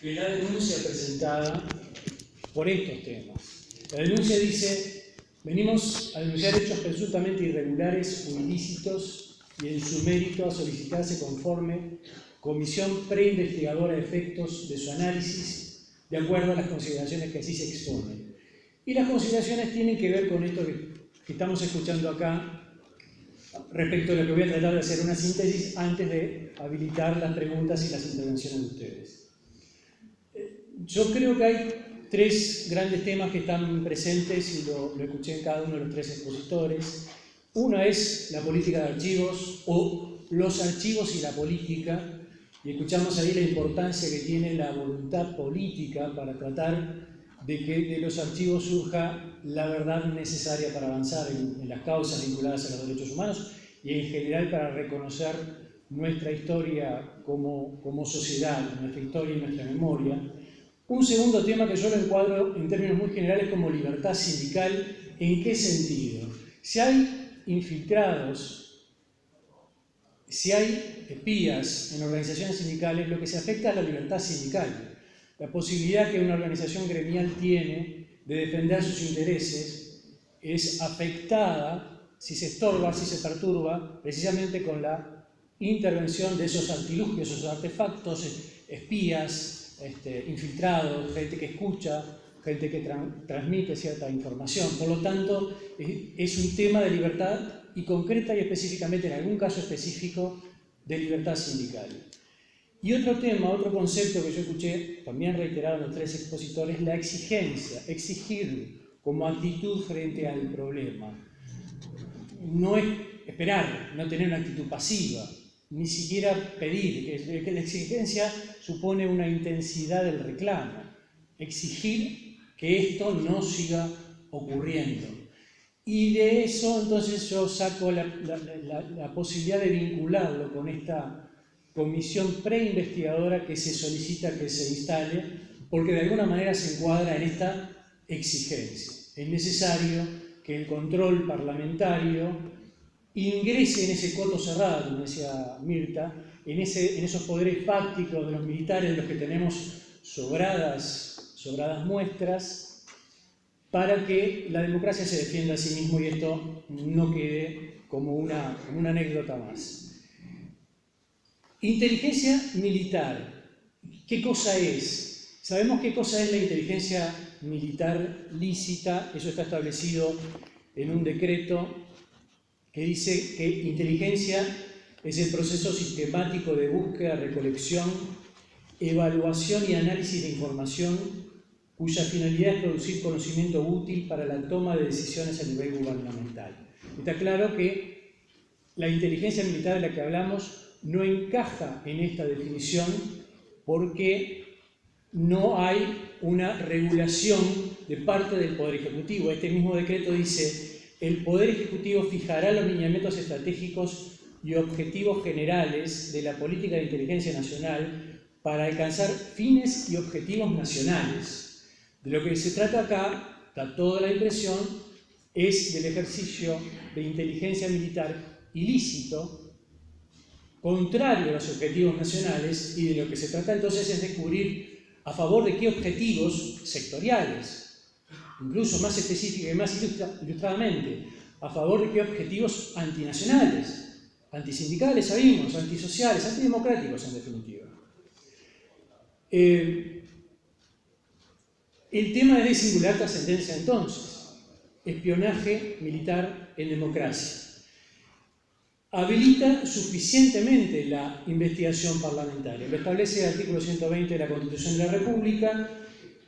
que la denuncia presentada por estos temas. La denuncia dice: venimos a denunciar hechos presuntamente irregulares o ilícitos y en su mérito a solicitarse conforme comisión preinvestigadora de efectos de su análisis de acuerdo a las consideraciones que así se exponen. Y las consideraciones tienen que ver con esto que estamos escuchando acá, respecto a lo que voy a tratar de hacer una síntesis antes de habilitar las preguntas y las intervenciones de ustedes. Yo creo que hay tres grandes temas que están presentes y lo escuché en cada uno de los tres expositores. Uno es la política de archivos o los archivos y la política, y escuchamos ahí la importancia que tiene la voluntad política para tratar de que de los archivos surja la verdad necesaria para avanzar en las causas vinculadas a los derechos humanos y en general para reconocer nuestra historia como sociedad, nuestra historia y nuestra memoria. Un segundo tema que yo lo encuadro en términos muy generales como libertad sindical. ¿En qué sentido? Si hay infiltrados, si hay espías en organizaciones sindicales, lo que se afecta es la libertad sindical. La posibilidad que una organización gremial tiene de defender sus intereses es afectada si se estorba, si se perturba, precisamente con la intervención de esos artilugios, esos artefactos, espías, infiltrados, gente que escucha, gente que transmite cierta información. Por lo tanto, es un tema de libertad y concreta y específicamente, en algún caso específico, de libertad sindical. Y otro tema, otro concepto que yo escuché también reiterado en los tres expositores, la exigencia, exigir como actitud frente al problema. No es esperar, no tener una actitud pasiva, ni siquiera pedir, que la exigencia supone una intensidad del reclamo. Exigir que esto no siga ocurriendo. Y de eso entonces yo saco la posibilidad de vincularlo con esta comisión preinvestigadora que se solicita que se instale, porque de alguna manera se encuadra en esta exigencia. Es necesario que el control parlamentario ingrese en ese coto cerrado, como decía Mirta, en esos poderes fácticos de los militares de los que tenemos sobradas muestras, para que la democracia se defienda a sí mismo y esto no quede como una anécdota más. Inteligencia militar. ¿Qué cosa es? Sabemos qué cosa es la inteligencia militar lícita. Eso está establecido en un decreto que dice que inteligencia es el proceso sistemático de búsqueda, recolección, evaluación y análisis de información cuya finalidad es producir conocimiento útil para la toma de decisiones a nivel gubernamental. Está claro que la inteligencia militar de la que hablamos no encaja en esta definición porque no hay una regulación de parte del Poder Ejecutivo. Este mismo decreto dice: el Poder Ejecutivo fijará los lineamientos estratégicos y objetivos generales de la política de inteligencia nacional para alcanzar fines y objetivos nacionales. De lo que se trata acá, da toda la impresión, es del ejercicio de inteligencia militar ilícito, contrario a los objetivos nacionales, y de lo que se trata entonces es descubrir a favor de qué objetivos sectoriales, incluso más específica y más ilustradamente, a favor de qué objetivos antinacionales, antisindicales, sabemos, antisociales, antidemocráticos en definitiva. El tema es de singular trascendencia entonces: espionaje militar en democracia. Habilita suficientemente la investigación parlamentaria. Lo establece el artículo 120 de la Constitución de la República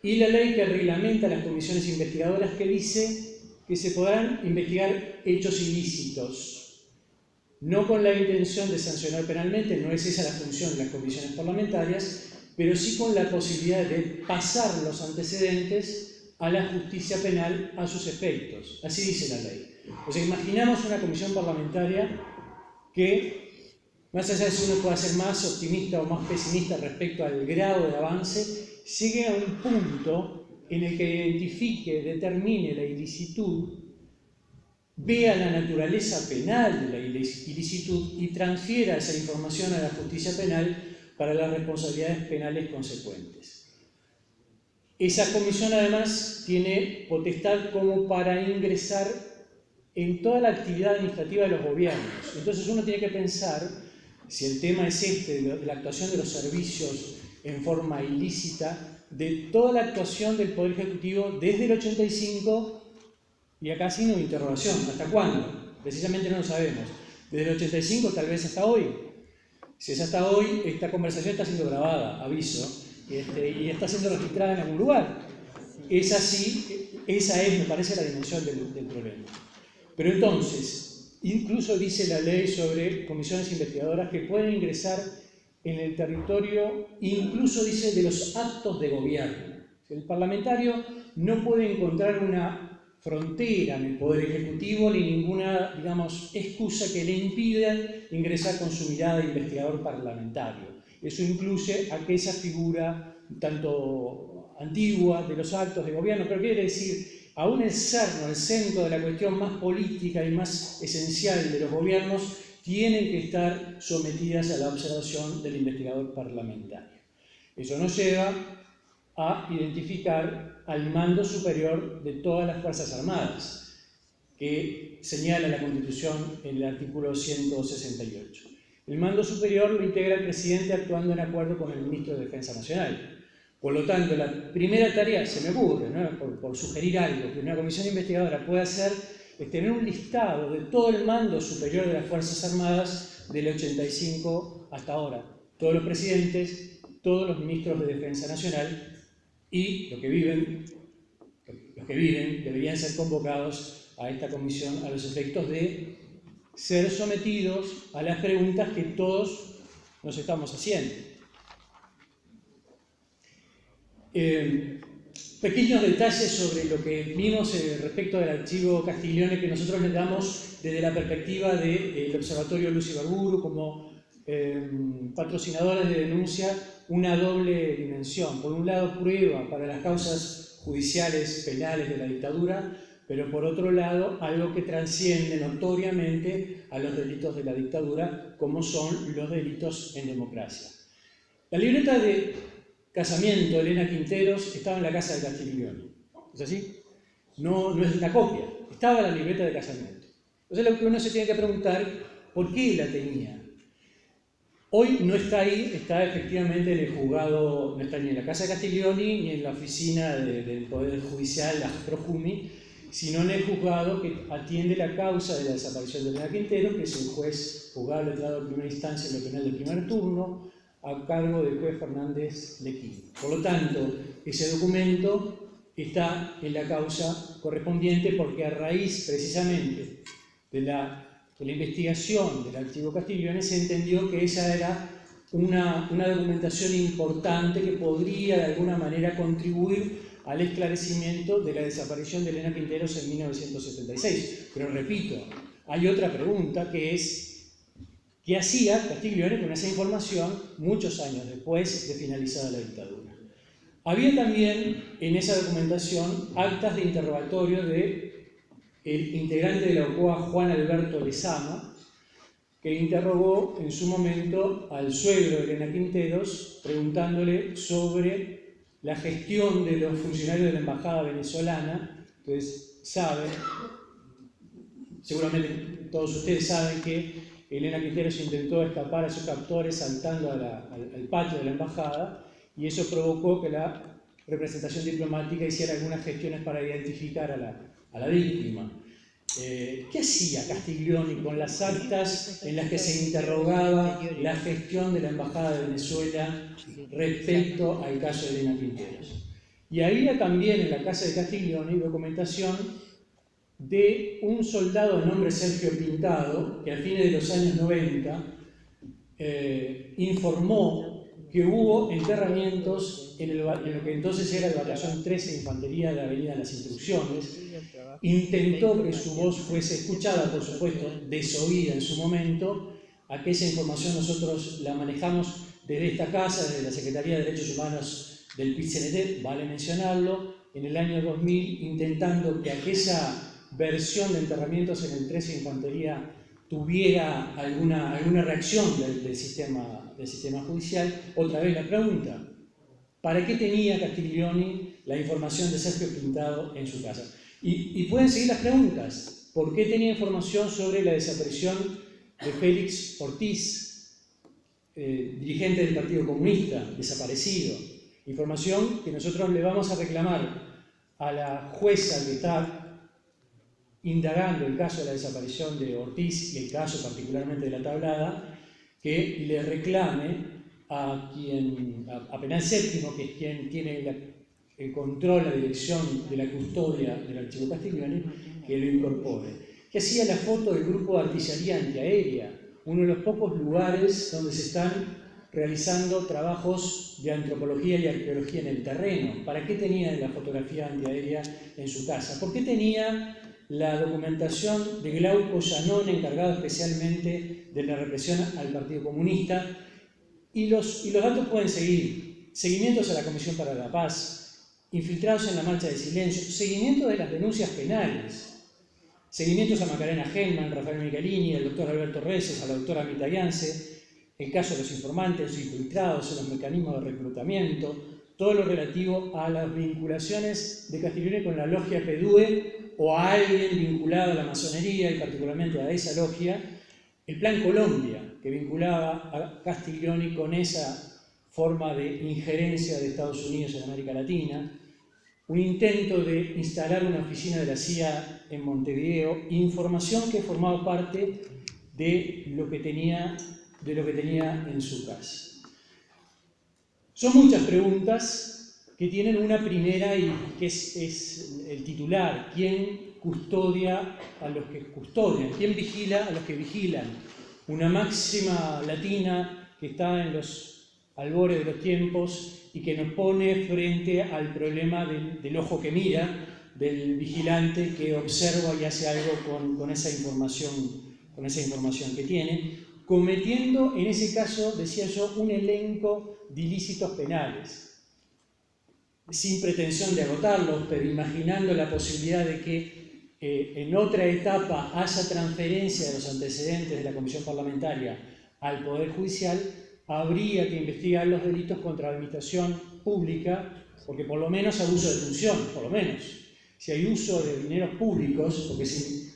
y la ley que reglamenta las comisiones investigadoras, que dice que se podrán investigar hechos ilícitos, no con la intención de sancionar penalmente, no es esa la función de las comisiones parlamentarias, pero sí con la posibilidad de pasar los antecedentes a la justicia penal a sus efectos. Así dice la ley. O sea, imaginamos una comisión parlamentaria que, más allá de si uno pueda ser más optimista o más pesimista respecto al grado de avance, llegue a un punto en el que identifique, determine la ilicitud, vea la naturaleza penal de la ilicitud y transfiera esa información a la justicia penal para las responsabilidades penales consecuentes. Esa comisión además tiene potestad como para ingresar en toda la actividad administrativa de los gobiernos. Entonces uno tiene que pensar, si el tema es este, de la actuación de los servicios en forma ilícita, de toda la actuación del Poder Ejecutivo desde el 85 y acá sin una interrogación. ¿Hasta cuándo? Precisamente no lo sabemos. Desde el 85 tal vez hasta hoy. Si es hasta hoy, esta conversación está siendo grabada, aviso, y está siendo registrada en algún lugar. Es así, esa es, me parece, la dimensión del problema. Pero entonces, incluso dice la ley sobre comisiones investigadoras que pueden ingresar en el territorio, incluso dice de los actos de gobierno. El parlamentario no puede encontrar una frontera en el Poder Ejecutivo ni ninguna, digamos, excusa que le impida ingresar con su mirada de investigador parlamentario. Eso incluye aquella figura tanto antigua de los actos de gobierno, pero quiere decir, aún el cerno, el centro de la cuestión más política y más esencial de los gobiernos, tienen que estar sometidas a la observación del investigador parlamentario. Eso nos lleva a identificar al mando superior de todas las Fuerzas Armadas, que señala la Constitución en el artículo 168. El mando superior lo integra el presidente actuando en acuerdo con el ministro de Defensa Nacional. Por lo tanto, la primera tarea, se me ocurre, ¿no? por sugerir algo que una comisión investigadora puede hacer, es tener un listado de todo el mando superior de las Fuerzas Armadas del 85 hasta ahora. Todos los presidentes, todos los ministros de Defensa Nacional y los que viven deberían ser convocados a esta comisión a los efectos de ser sometidos a las preguntas que todos nos estamos haciendo. Pequeños detalles sobre lo que vimos respecto del archivo Castiglione, que nosotros le damos desde la perspectiva del Observatorio Luz Ibarburu como patrocinadores de denuncia, una doble dimensión. Por un lado, prueba para las causas judiciales penales de la dictadura, pero por otro lado, algo que transciende notoriamente a los delitos de la dictadura, como son los delitos en democracia. La libreta de casamiento de Elena Quinteros estaba en la casa de Castiglione. ¿Es así? No es una copia. Estaba la libreta de casamiento. Entonces lo que uno se tiene que preguntar, ¿por qué la tenía? Hoy no está ahí, está efectivamente en el juzgado, no está ni en la casa de Castiglione ni en la oficina del Poder Judicial, la Projumi, sino en el juzgado que atiende la causa de la desaparición de Elena Quinteros, que es el juez juzgado letrado de primera instancia en lo penal de primer turno, a cargo del juez Fernández Lequín. Por lo tanto, ese documento está en la causa correspondiente porque a raíz precisamente de la investigación del archivo Castiglione se entendió que esa era una documentación importante que podría de alguna manera contribuir al esclarecimiento de la desaparición de Elena Quinteros en 1976. Pero repito, hay otra pregunta que es ¿qué hacía Castiglione con esa información muchos años después de finalizada la dictadura? Había también en esa documentación actas de interrogatorio de el integrante de la OCOA, Juan Alberto Lezama, que interrogó en su momento al suegro de Elena Quinteros, preguntándole sobre la gestión de los funcionarios de la embajada venezolana. Ustedes saben, seguramente todos ustedes saben que Elena Quinteros intentó escapar a sus captores saltando al patio de la embajada, y eso provocó que la representación diplomática hiciera algunas gestiones para identificar a la víctima. ¿Qué hacía Castiglione con las actas en las que se interrogaba la gestión de la embajada de Venezuela respecto al caso de Elena Quinteros? Y había también en la casa de Castiglione documentación de un soldado de nombre Sergio Pintado, que a fines de los años 90 informó que hubo enterramientos en lo que entonces era el Batallón 13 de Infantería de la Avenida Las Instrucciones. Intentó que su voz fuese escuchada, por supuesto, desoída en su momento. Aquella información nosotros la manejamos desde esta casa, desde la Secretaría de Derechos Humanos del PIT-CNT, vale mencionarlo, en el año 2000, intentando que aquella versión de enterramientos en el 13 de Infantería tuviera alguna reacción del sistema del sistema judicial. Otra vez la pregunta, ¿para qué tenía Castiglioni la información de Sergio Pintado en su casa? Y pueden seguir las preguntas. ¿Por qué tenía información sobre la desaparición de Félix Ortiz, dirigente del Partido Comunista, desaparecido? Información que nosotros le vamos a reclamar a la jueza que está indagando el caso de la desaparición de Ortiz y el caso particularmente de La Tablada, que le reclame a Penal Séptimo, que es quien tiene el control, la dirección de la custodia del archivo Castiglioni, que lo incorpore. Que hacía la foto del grupo de artillería antiaérea, uno de los pocos lugares donde se están realizando trabajos de antropología y arqueología en el terreno. ¿Para qué tenía la fotografía antiaérea en su casa? ¿Por qué tenía la documentación de Glauco Llanón, encargado especialmente de la represión al Partido Comunista? Y los datos pueden seguir. Seguimientos a la Comisión para la Paz, infiltrados en la marcha de silencio, seguimiento de las denuncias penales, seguimientos a Macarena Hellman, Rafael Michelini, al doctor Alberto Reces, a la doctora Mitaglianse, el caso de los informantes, los infiltrados, los mecanismos de reclutamiento, todo lo relativo a las vinculaciones de Castiglioni con la logia PDUE o a alguien vinculado a la masonería y particularmente a esa logia, el Plan Colombia, que vinculaba a Castiglioni con esa forma de injerencia de Estados Unidos en América Latina, un intento de instalar una oficina de la CIA en Montevideo, información que formaba parte de lo que tenía en su casa. Son muchas preguntas que tienen una primera y que es el titular: ¿quién custodia a los que custodian? ¿Quién vigila a los que vigilan? Una máxima latina que está en los albores de los tiempos y que nos pone frente al problema del ojo que mira, del vigilante que observa y hace algo con esa información que tiene, cometiendo en ese caso, decía yo, un elenco de ilícitos penales, sin pretensión de agotarlos, pero imaginando la posibilidad de que en otra etapa haya transferencia de los antecedentes de la Comisión Parlamentaria al Poder Judicial. Habría que investigar los delitos contra la administración pública, porque por lo menos abuso de función, por lo menos. Si hay uso de dineros públicos, porque si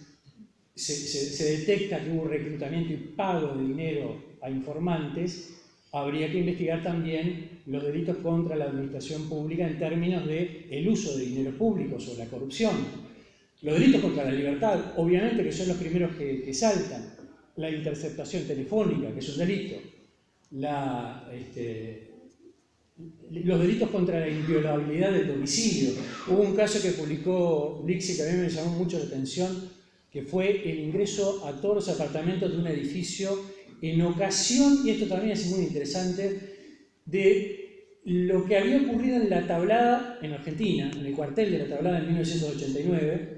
se detecta que hubo reclutamiento y pago de dinero a informantes, habría que investigar también los delitos contra la administración pública en términos del uso de dineros públicos o la corrupción. Los delitos contra la libertad, obviamente que son los primeros que saltan. La interceptación telefónica, que es un delito. Los delitos contra la inviolabilidad del domicilio. Hubo un caso que publicó Lixi que a mí me llamó mucho la atención, que fue el ingreso a todos los apartamentos de un edificio en ocasión, y esto también es muy interesante, de lo que había ocurrido en La Tablada, en Argentina, en el cuartel de La Tablada en 1989.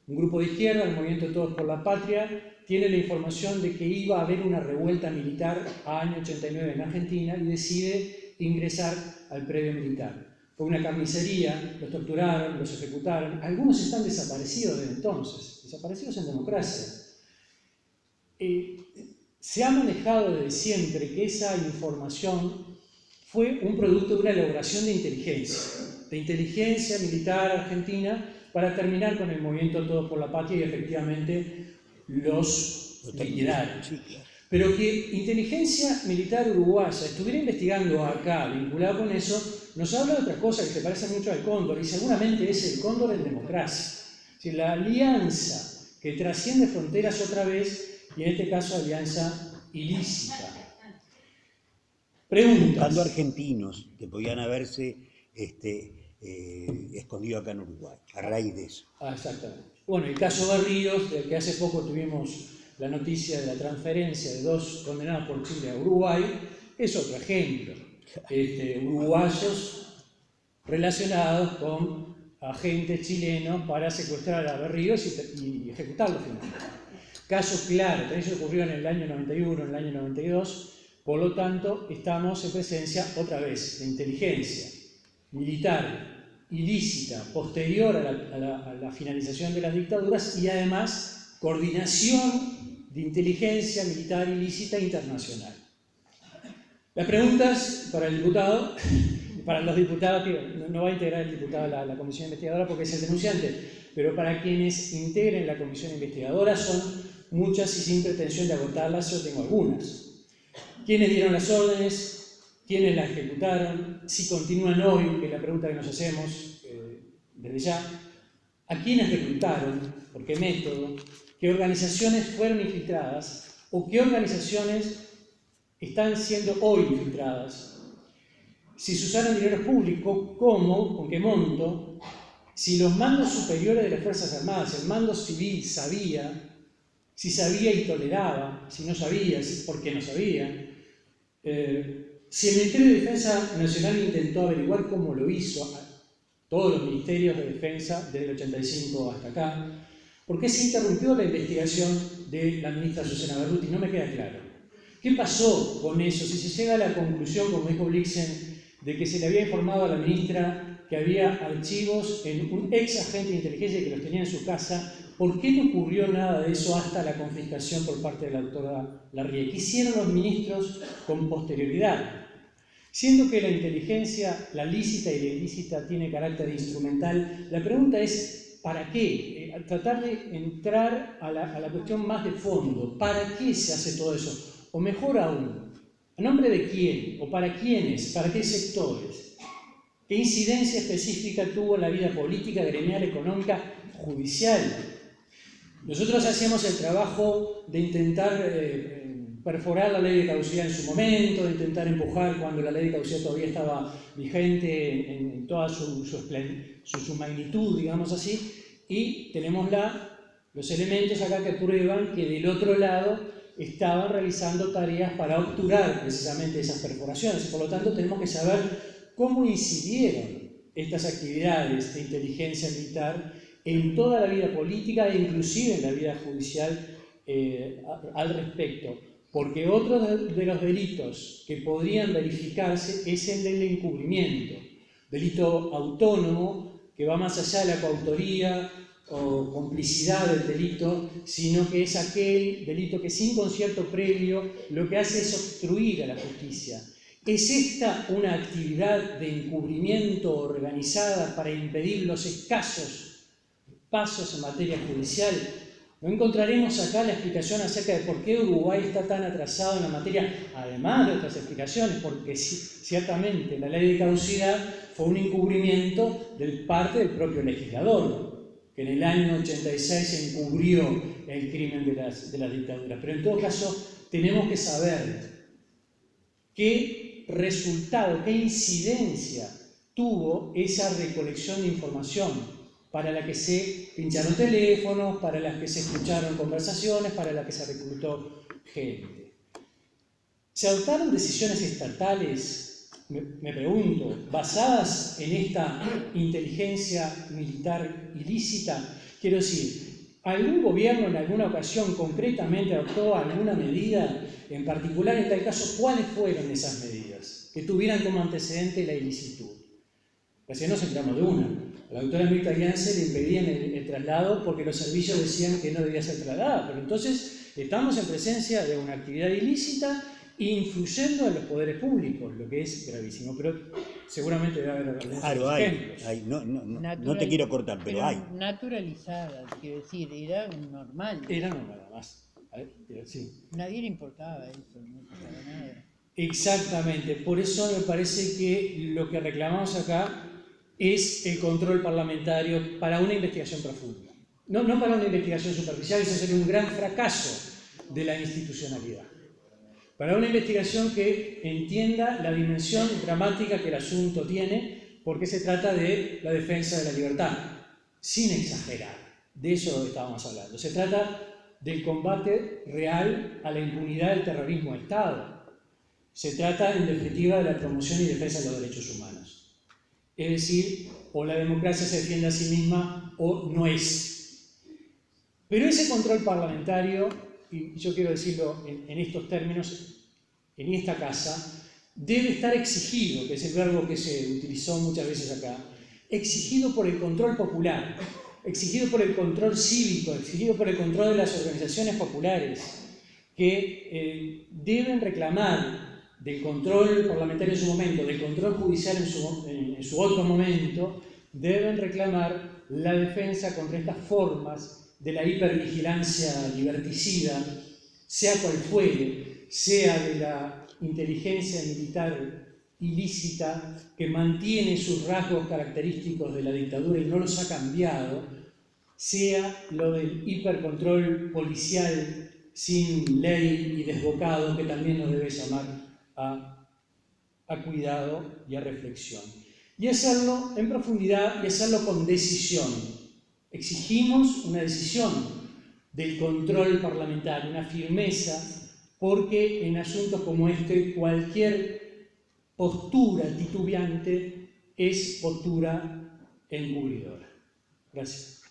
Un grupo de izquierda, el Movimiento Todos por la Patria, tiene la información de que iba a haber una revuelta militar año 89 en Argentina y decide ingresar al predio militar. Fue una carnicería, los torturaron, los ejecutaron. Algunos están desaparecidos desde entonces, desaparecidos en democracia. Se ha manejado desde siempre que esa información fue un producto de una elaboración de inteligencia militar argentina para terminar con el movimiento Todos por la Patria y efectivamente los liquidaron. Pero que inteligencia militar uruguaya estuviera investigando acá, vinculado con eso, nos habla de otra cosa que se parece mucho al cóndor, y seguramente es el cóndor en democracia. Es decir, la alianza que trasciende fronteras otra vez, y en este caso alianza ilícita. Preguntas. Buscando argentinos que podían haberse escondido acá en Uruguay, a raíz de eso. Exactamente. Bueno, el caso Barrios, del que hace poco tuvimos la noticia de la transferencia de 2 condenados por Chile a Uruguay, es otro ejemplo. Uruguayos relacionados con agentes chilenos para secuestrar a Berríos y ejecutarlo finalmente. Casos claros, eso ocurrió en el año 91, en el año 92, por lo tanto estamos en presencia otra vez de inteligencia militar ilícita posterior a la finalización de las dictaduras y además coordinación de inteligencia militar ilícita internacional. Las preguntas para el diputado, para los diputados, que no va a integrar el diputado a la comisión investigadora porque es el denunciante, pero para quienes integren la comisión investigadora son muchas y sin pretensión de agotarlas, yo tengo algunas. ¿Quiénes dieron las órdenes? ¿Quiénes las ejecutaron? Si continúan hoy, que es la pregunta que nos hacemos desde ya. ¿A quiénes reclutaron? ¿Por qué método? ¿Qué organizaciones fueron infiltradas? ¿O qué organizaciones están siendo hoy infiltradas? Si se usaron dinero público, ¿cómo? ¿Con qué monto? Si los mandos superiores de las Fuerzas Armadas, el mando civil, sabía, si sabía y toleraba, si no sabía, por qué no sabía. Si el Ministerio de Defensa Nacional intentó averiguar cómo lo hizo, todos los ministerios de defensa desde el 85 hasta acá, ¿por qué se interrumpió la investigación de la ministra Susana Berruti? No me queda claro. ¿Qué pasó con eso? Si se llega a la conclusión, como dijo Blixen, de que se le había informado a la ministra que había archivos en un ex agente de inteligencia que los tenía en su casa, ¿por qué no ocurrió nada de eso hasta la confiscación por parte de la doctora Larrié? ¿Qué hicieron los ministros con posterioridad? Siendo que la inteligencia, la lícita y la ilícita, tiene carácter instrumental, la pregunta es ¿para qué? Tratar de entrar a la cuestión más de fondo. ¿Para qué se hace todo eso? O mejor aún, ¿a nombre de quién? ¿O para quiénes? ¿Para qué sectores? ¿Qué incidencia específica tuvo en la vida política, gremial, económica, judicial? Nosotros hacíamos el trabajo de intentar perforar la ley de caducidad en su momento, de intentar empujar cuando la ley de caducidad todavía estaba vigente en toda su magnitud, digamos así, y tenemos los elementos acá que prueban que del otro lado estaban realizando tareas para obturar precisamente esas perforaciones, y por lo tanto tenemos que saber cómo incidieron estas actividades de inteligencia militar en toda la vida política e inclusive en la vida judicial al respecto. Porque otro de los delitos que podrían verificarse es el del encubrimiento, delito autónomo que va más allá de la coautoría o complicidad del delito, sino que es aquel delito que sin concierto previo lo que hace es obstruir a la justicia. ¿Es esta una actividad de encubrimiento organizada para impedir los escasos pasos en materia judicial? No encontraremos acá la explicación acerca de por qué Uruguay está tan atrasado en la materia, además de otras explicaciones, porque ciertamente la ley de caducidad fue un encubrimiento de parte del propio legislador, que en el año 86 encubrió el crimen de las dictaduras. Pero en todo caso, tenemos que saber qué resultado, qué incidencia tuvo esa recolección de información, para la que se pincharon teléfonos, para las que se escucharon conversaciones, para las que se reclutó gente. ¿Se adoptaron decisiones estatales, me pregunto, basadas en esta inteligencia militar ilícita? Quiero decir, ¿algún gobierno en alguna ocasión concretamente adoptó alguna medida en particular? En tal caso, ¿cuáles fueron esas medidas que tuvieran como antecedente la ilicitud? Recién nos enteramos de una. A la doctora Mirta Gianse le impedían el traslado porque los servicios decían que no debía ser trasladada. Pero entonces estamos en presencia de una actividad ilícita influyendo en los poderes públicos, lo que es gravísimo. Pero seguramente debe haber claro, ejemplos. Hay. No te quiero cortar, pero hay. Naturalizada, quiero decir, era normal. Era normal, además. Sí. Nadie le importaba eso, no importaba nada. Exactamente. Por eso me parece que lo que reclamamos acá es el control parlamentario para una investigación profunda. No para una investigación superficial, eso sería un gran fracaso de la institucionalidad. Para una investigación que entienda la dimensión dramática que el asunto tiene, porque se trata de la defensa de la libertad, sin exagerar. De eso estábamos hablando. Se trata del combate real a la impunidad del terrorismo de Estado. Se trata, en definitiva, de la promoción y defensa de los derechos humanos. Es decir, o la democracia se defiende a sí misma o no es. Pero ese control parlamentario, y yo quiero decirlo en estos términos, en esta casa, debe estar exigido, que es el verbo que se utilizó muchas veces acá, exigido por el control popular, exigido por el control cívico, exigido por el control de las organizaciones populares, que deben reclamar del control parlamentario en su momento, del control judicial en su otro momento, deben reclamar la defensa contra estas formas de la hipervigilancia liberticida, sea cual fuere, sea de la inteligencia militar ilícita que mantiene sus rasgos característicos de la dictadura y no los ha cambiado, sea lo del hipercontrol policial sin ley y desbocado que también nos debe llamar a cuidado y a reflexión. Y hacerlo en profundidad y hacerlo con decisión. Exigimos una decisión del control parlamentario, una firmeza, porque en asuntos como este cualquier postura titubeante es postura encubridora. Gracias.